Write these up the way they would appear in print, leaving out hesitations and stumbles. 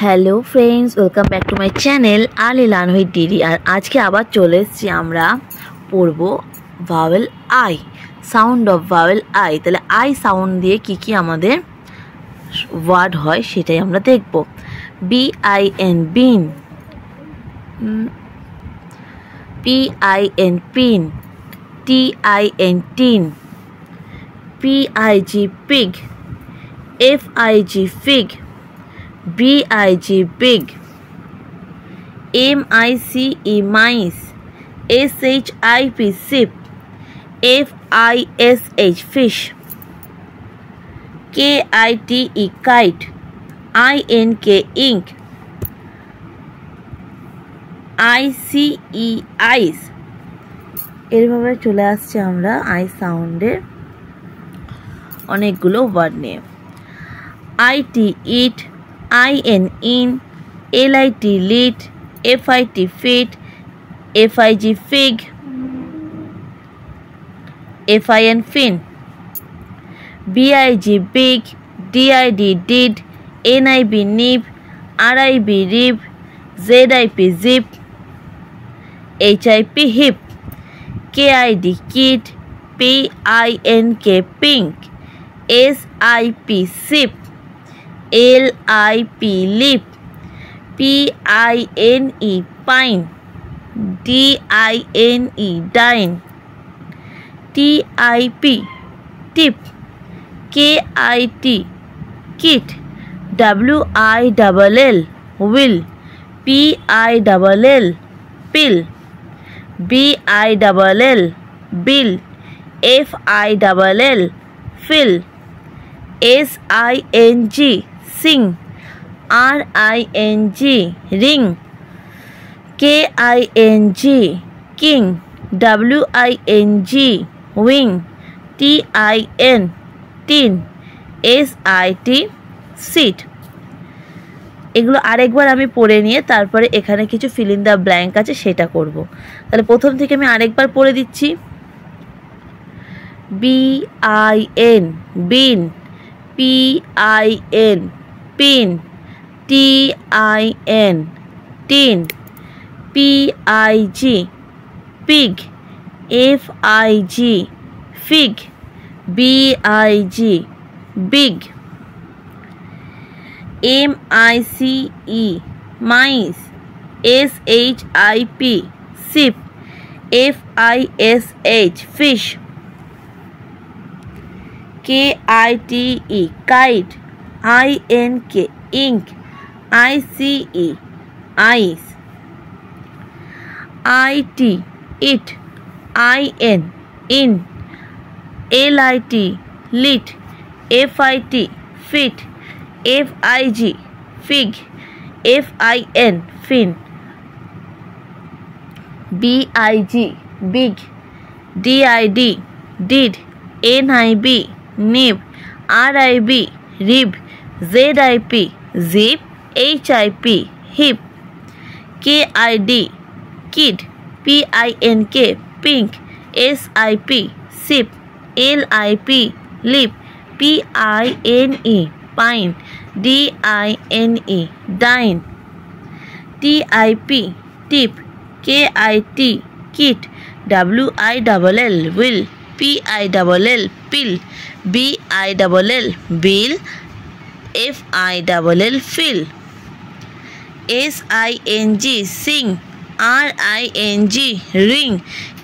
Hello friends, welcome back to my channel early learn with Didi. আর আজকে আবার চলে এসেছি, আমরা পড়ব vowel I, sound of vowel I. তাহলে আই সাউন্ড দিয়ে কি আমাদের ওয়ার্ড হয় সেটাই আমরা দেখব। BIN bin, PIN pin, TIN tin, PIG pig, FIG fig, BIG big, MICE mice, SHIP ship, FISH fish, KITE kite, INK ink, ICE ice। এরভাবে চলে আসছে আমরা আই সাউন্ডের অনেকগুলো ওয়ার্ড নিয়ে। IT it, IN in, LIT lit, FIT fit, FIG fig, FIN fin, BIG big, DID did, NIB nib, RIB rib, ZIP zip, HIP hip, KID kid, PINK pink, SIP sip, LIP lip, PINE pine, DINE dine, TIP tip, KIT kit, WILL will, PILL pill, BILL bill, FILL fill, SING sing, RING ring, KING king, WING wing, TIN tin, SIT sit। এগুলো আরেকবার আমি পড়ে নিয়ে তারপরে এখানে কিছু fill in the blank আছে সেটা করব। তাহলে প্রথম থেকে আমি আরেকবার পড়ে দিচ্ছি। BIN bin, PIN pin, TIN tin, PIG pig, FIG fig, BIG big, MICE mice, SHIP ship, FISH fish, KITE kite, INK ink, ICE ice, IT it, IN in, LIT lit, FIT fit, FIG fig, FIN fin, BIG big, DID did, NIB nib, RIB rib, ZIP zip, HIP hip, KID kid, PINK pink, SIP sip, LIP lip, PINE pine, DINE dine, TIP tip, KIT kit, WILL will, PILL pill, BILL bill, FILL fill, SING sing, RING ring,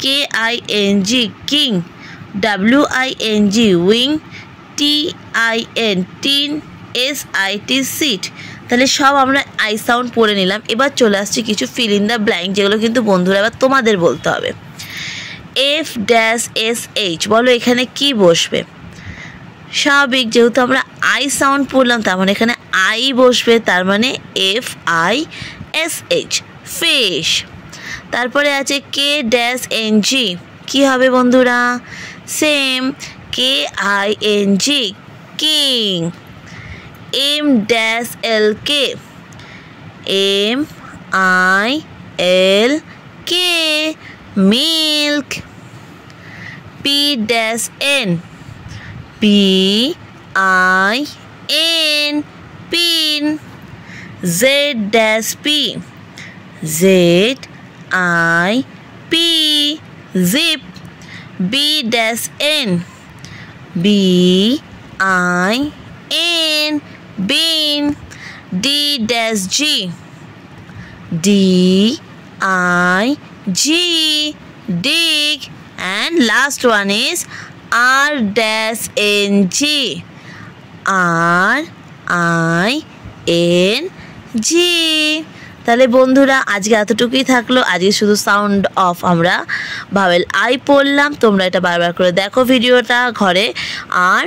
KING king, WING wing, TIN tin, SIT sit। তাহলে সব আমরা I sound পড়ে নিলাম। এবার চলে আসছে কিছু fill in the blank, যেগুলো কিন্তু বন্ধুরা এবার তোমাদের বলতে হবে। F'SH বলো এখানে কি বসবে? স্বাভাবিক, যেহেতু আমরা আই সাউন্ড পড়লাম তার মানে এখানে আই বসবে, তার মানে FISH ফিশ। তারপরে আছে K'NG, কি হবে বন্ধুরা? Same, KING king. M'LK, MILK milk। P'N, PIN pin, Z dash P, Z I P, zip. B dash N, B I N, bin. D dash G, D I G, dig. And last one is R dash N G, R I N G. তাহলে বন্ধুরা আজকে এতটুকুই থাকলো। আজকে শুধু sound of আমরা vowel I পড়লাম। তোমরা এটা বারবার করে দেখো ভিডিওটা ঘরে, আর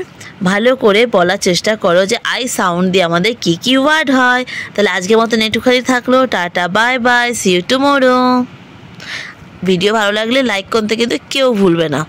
ভালো করে বলার চেষ্টা করো যে আই সাউন্ড দিয়ে আমাদের কি কি ওয়ার্ড হয়। তাহলে আজকের মতন একটুখানি থাকলো। Tata, bye bye, see you tomorrow. Video ভালো লাগলে লাইক করতে কিন্তু কেউ ভুলবে না।